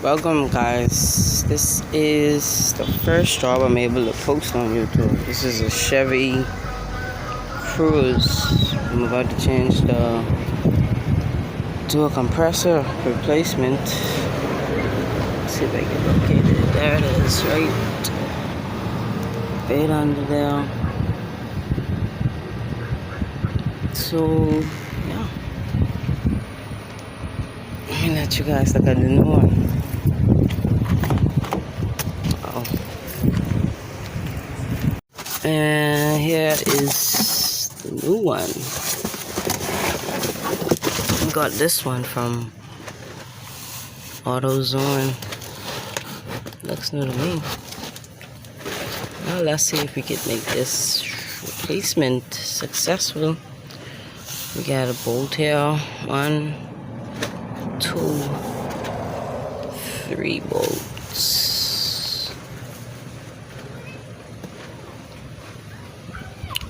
Welcome guys, this is the first job I'm able to post on YouTube. This is a Chevy Cruze. I'm about to change to a compressor replacement. Let's see if I can locate it. There it is, right under there. So yeah, let me let you guys look at the new one. And here is the new one. I got this one from AutoZone. Looks new to me. Now let's see if we can make this replacement successful. We got a bolt here. 1, 2, 3 bolts.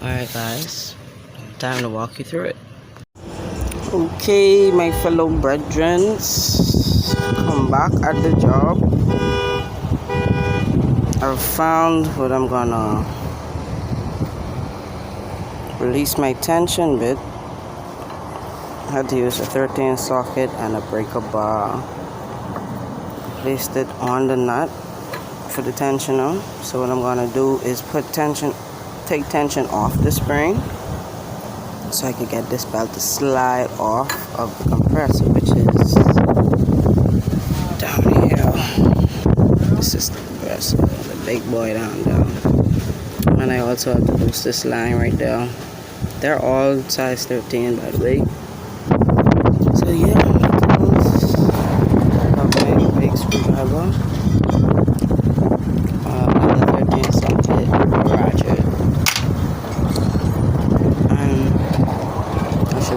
Alright guys, time to walk you through it. Okay, my fellow brethren, come back at the job. I've found what I'm gonna release my tension bit. I had to use a 13 socket and a breaker bar. Placed it on the nut for the tensioner. So what I'm gonna do is take tension off the spring so I could get this belt to slide off of the compressor, which is down here. This is the compressor, the big boy down there. And I also have to boost this line right there. They're all size 13 by the way. So yeah, got my big screwdriver. The 13 socket ratchet.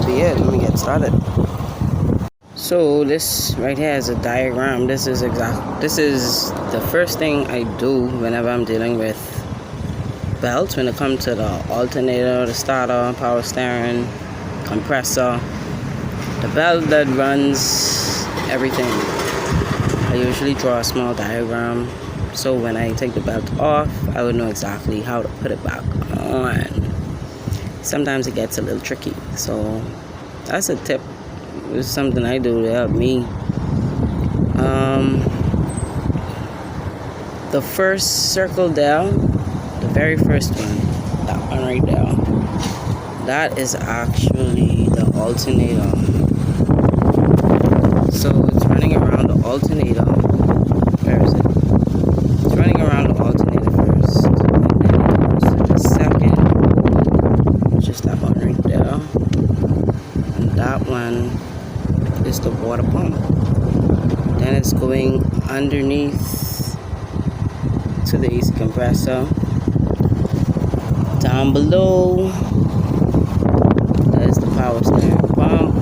Be it. Let me get started. So this right here is a diagram. This is the first thing I do whenever I'm dealing with belts, when it comes to the alternator, the starter, power steering, compressor, the belt that runs everything. I usually draw a small diagram so when I take the belt off I would know exactly how to put it back on. Sometimes it gets a little tricky, so that's a tip. It's something I do to help me. The first circle there, the very first one, that one right there, that is actually the alternator. So it's running around the alternator. Where is it? It's running around the alternator first, and then it goes to the second. Just that one right there, and that one is the water pump. Then it's going underneath to the AC compressor. Down below, that is the power steering pump,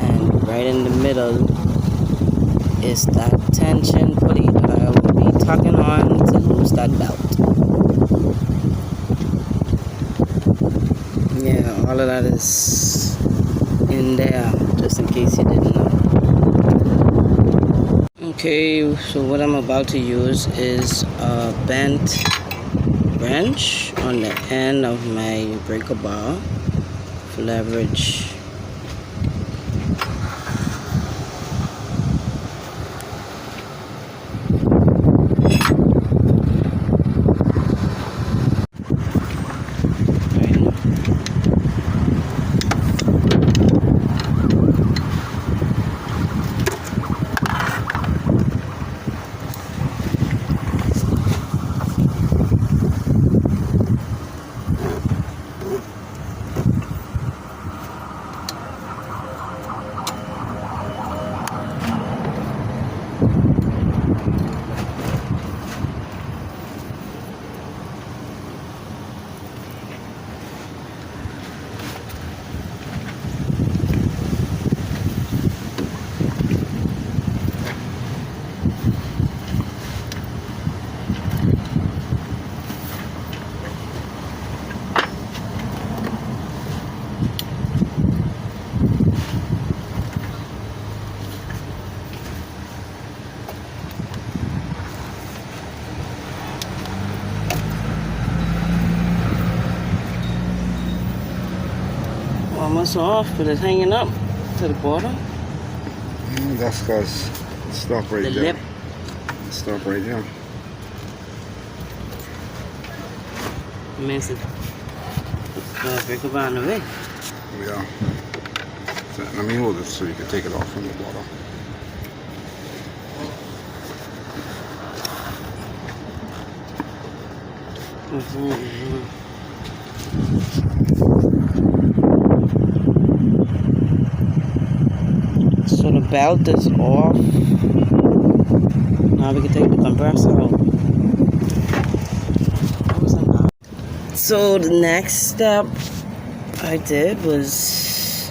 and right in the middle is that tension pulley that I will be tucking on to lose that belt. Yeah, all of that is in there, just in case you didn't know. Okay, so what I'm about to use is a bent wrench on the end of my breaker bar for leverage. almost off, but it's hanging up to the bottom. That's because it stopped right The there. lip. It stopped right there. Messy. Break up on the way. Yeah. So, let me hold it so you can take it off from the bottom. So the belt is off. Now we can take the compressor out. So the next step I did was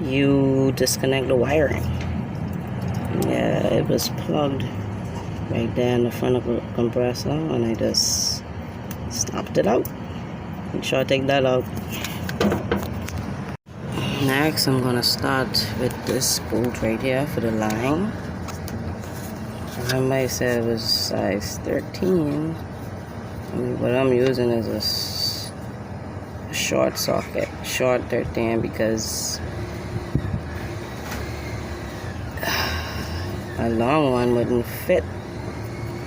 you disconnect the wiring. Yeah, it was plugged right there in the front of the compressor, and I just stopped it out. Make sure I take that out. Next, I'm gonna start with this bolt right here for the line. Remember I said it was size 13. What I'm using is a short socket, short 13, because a long one wouldn't fit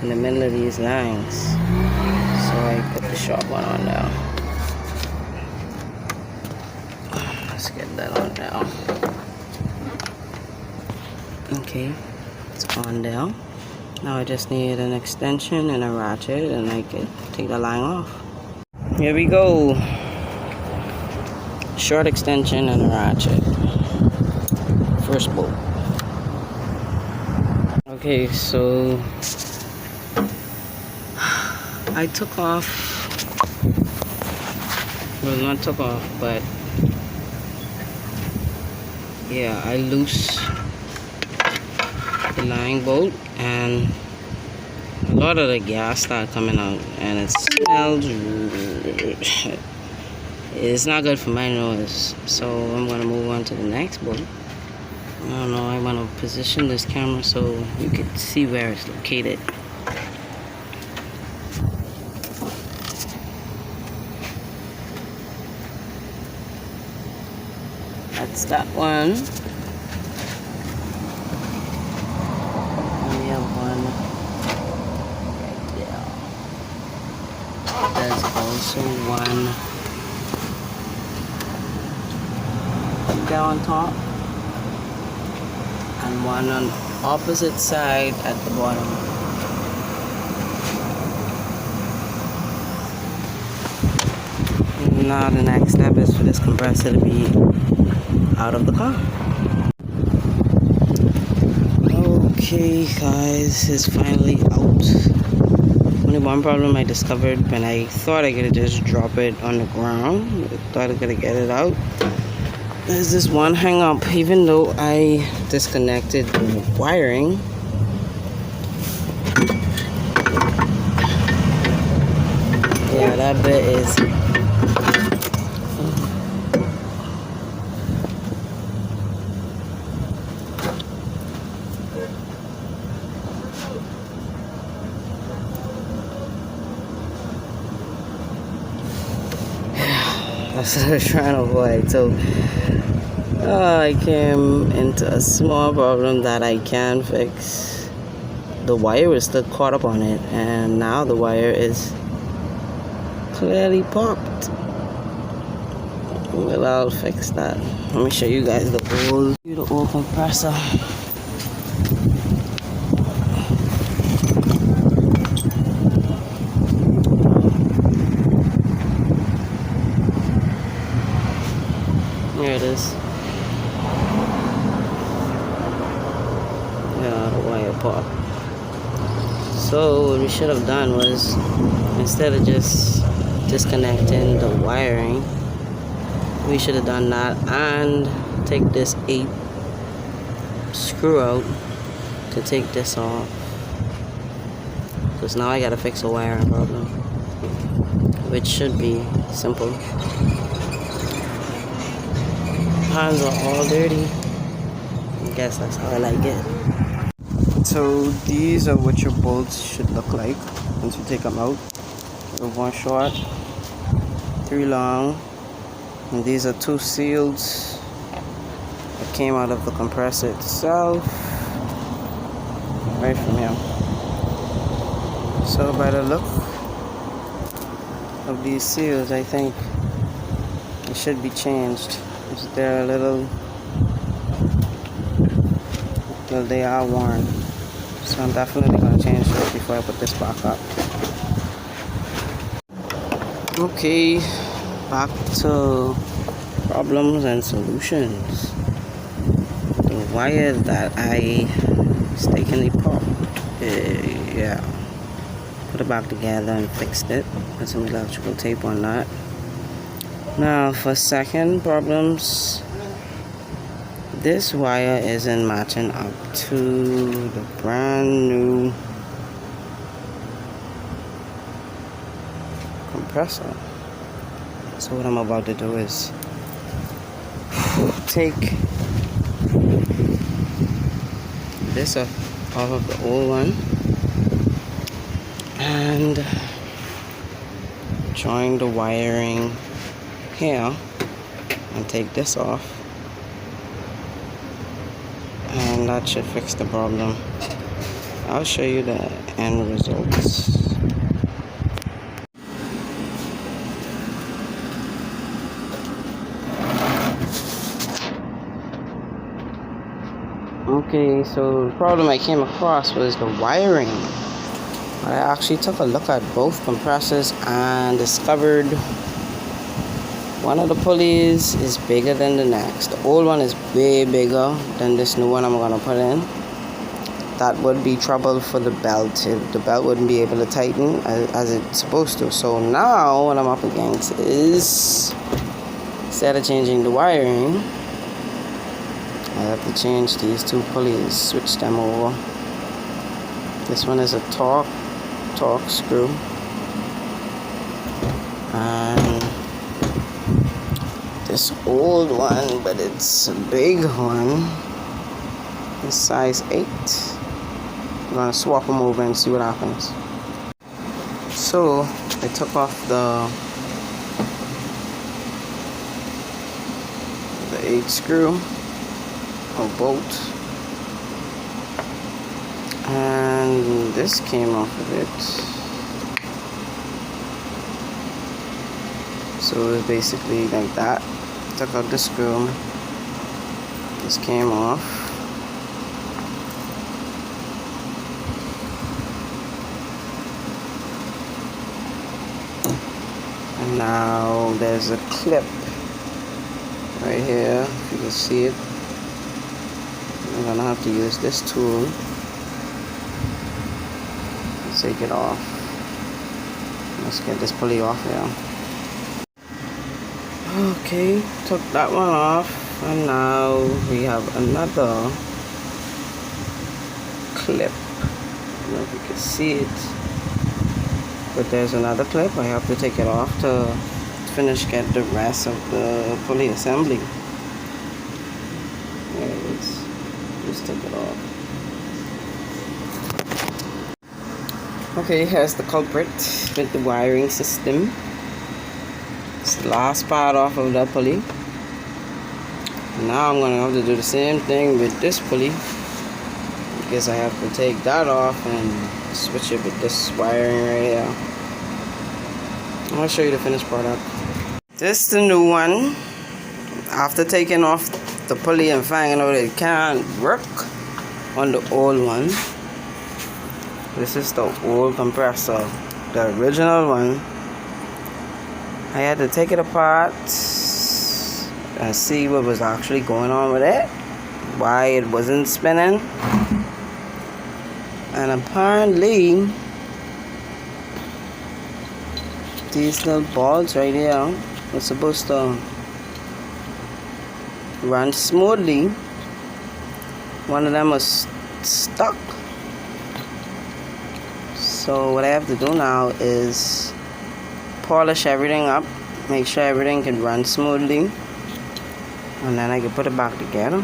in the middle of these lines. So I put the short one on now. Let's get that on now. Okay, it's on now. Now I just need an extension and a ratchet, and I can take the line off. Here we go. Short extension and a ratchet. First bolt. Okay, so I took off, well, not took off, but yeah, I loose the line bolt, and a lot of the gas started coming out, and it smells, it's not good for my nose. So I'm gonna move on to the next bolt. I don't know, I want to position this camera so you can see where it's located. That's that one. We have one right there. There's also one there on top, and one on opposite side at the bottom. Now the next step is for this compressor to be out of the car. Okay guys, it's finally out. Only one problem I discovered when I thought I could just drop it on the ground. I thought I could get it out. There's this one hang up. Even though I disconnected the wiring, yeah, that bit is that's what I was trying to avoid. So I came into a small problem that I can fix. The wire was still caught up on it, and now the wire is clearly popped. Well, I'll fix that. Let me show you guys the old compressor. Here it is. Yeah, the wire popped. So what we should have done was, instead of just disconnecting the wiring, we should have done that and take this 8 screw out to take this off. Because now I gotta fix a wiring problem, which should be simple. Hands are all dirty. I guess that's how I like it. So these are what your bolts should look like. once you take them out. So 1 short, 3 long, and these are 2 seals that came out of the compressor itself, right from here. So by the look of these seals, I think it should be changed. They're a little, well, they are worn. So I'm definitely going to change this before I put this back up. Okay, back to problems and solutions. The wire that I mistakenly popped, yeah, put it back together and fixed it. Put some electrical tape on that. Now for second problems, this wire isn't matching up to the brand new compressor. So what I'm about to do is take this off of the old one and join the wiring here and take this off, and that should fix the problem. I'll show you the end results. Okay, so the problem I came across was the wiring. I actually took a look at both compressors and discovered one of the pulleys is bigger than the next. The old one is way bigger than this new one I'm going to put in. That would be trouble for the belt. The belt wouldn't be able to tighten as it's supposed to. So now what I'm up against is, instead of changing the wiring, I have to change these 2 pulleys, switch them over. This one is a torque screw, and this old one, but it's a big one, it's size 8. I'm gonna swap them over and see what happens. So I took off the 8 screw or bolt, and this came off of it. So it's basically like that. Took out the screw, this came off, and now there's a clip right here, if you can see it. I'm gonna have to use this tool to take it off. Let's get this pulley off here. Okay, took that one off, and now we have another clip. I don't know if you can see it, but there's another clip. I have to take it off to get the rest of the pulley assembly. There it is. Just take it off. Okay, here's the culprit with the wiring system. It's the last part off of that pulley. Now I'm going to have to do the same thing with this pulley, because I have to take that off and switch it with this wiring right here. I'll show you the finished product. This is the new one. After taking off the pulley and finding out it can't work on the old one, this is the old compressor, the original one. I had to take it apart and see what was actually going on with it, why it wasn't spinning, and apparently these little balls right here were supposed to run smoothly. One of them was stuck. So what I have to do now is polish everything up, make sure everything can run smoothly, and then I can put it back together.